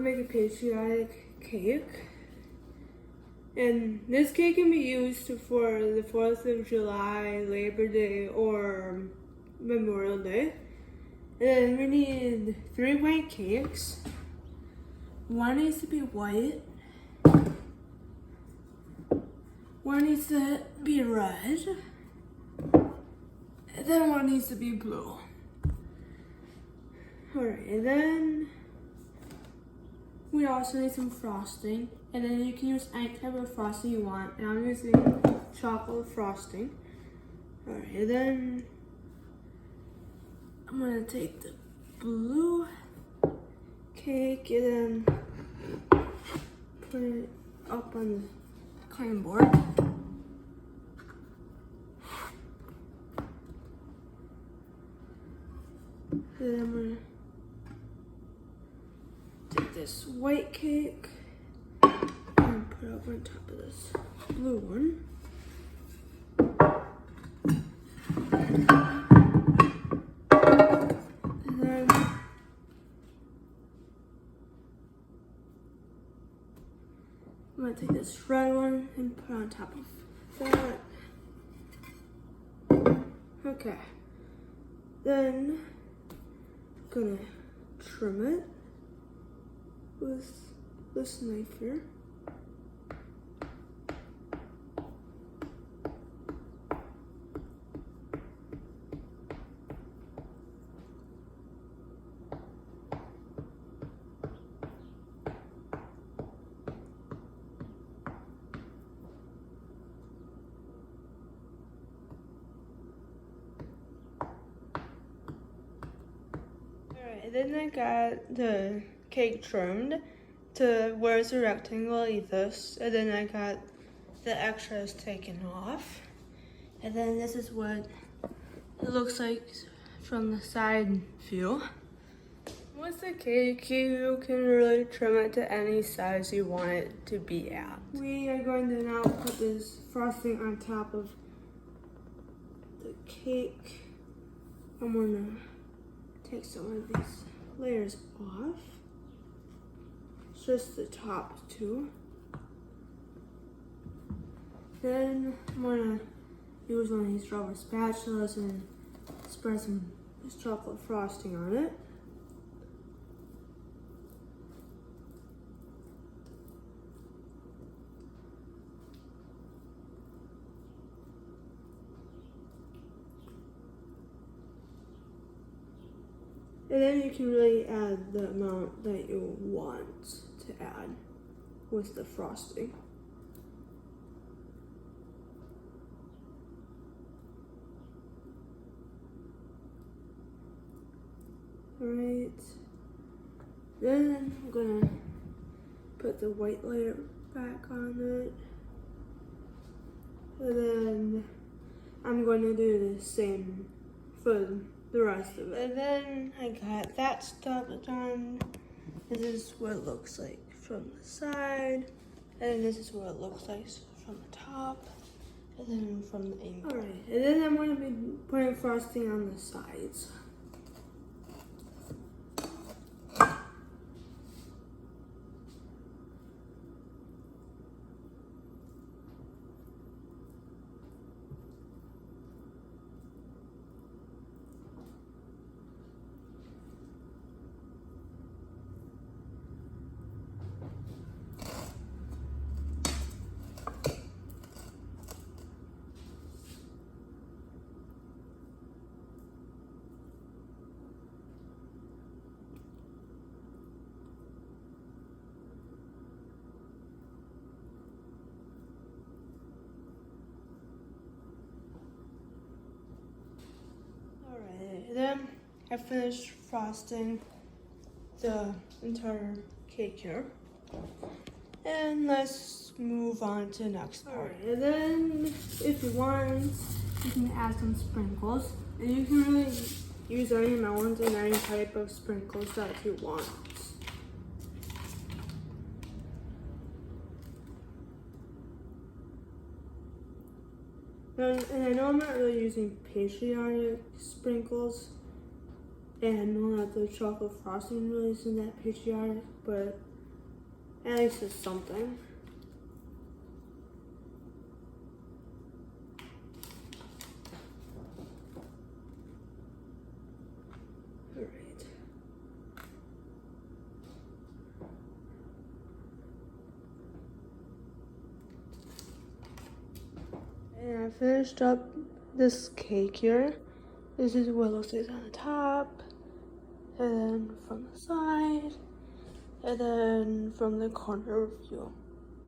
make a patriotic cake. And this cake can be used for the 4th of July, Labor Day, or Memorial Day. And then we need 3 white cakes. One needs to be white. One needs to be red. And then one needs to be blue. Alright, and then we also need some frosting. And then you can use any type of frosting you want. And I'm using chocolate frosting. Alright, and then I'm gonna take the blue cake and then put it up on the cutting board. And then I'm gonna take this white cake and put it up on top of this blue one. And then I'm gonna take this red one and put it on top of that. Okay. Then I'm gonna trim it with this knife here. Alright, then I got the cake trimmed to where it's a rectangle like this, and then I got the extras taken off. And then this is what it looks like from the side view. With the cake, you can really trim it to any size you want it to be at. We are going to now put this frosting on top of the cake. I'm gonna take some of these layers off. It's just the top two. Then I'm gonna use one of these rubber spatulas and spread some this chocolate frosting on it. And then you can really add the amount that you want to add with the frosting. Alright, then I'm gonna put the white layer back on it. And then I'm gonna do the same for the rest of it. And then I got that stuff done. This is what it looks like from the side. And then this is what it looks like from the top. And then from the angle. Alright, and then I'm going to be putting frosting on the sides. Then I finished frosting the entire cake here. And let's move on to the next part. Alright, and then if you want, you can add some sprinkles. And you can really use any amount and any type of sprinkles that you want. And I know I'm not really using patriotic sprinkles, and I know that the chocolate frosting really isn't that patriotic, but At least it's something. Alright. And I finished up this cake here. This is what it looks like on the top, and then from the side, and then from the corner view.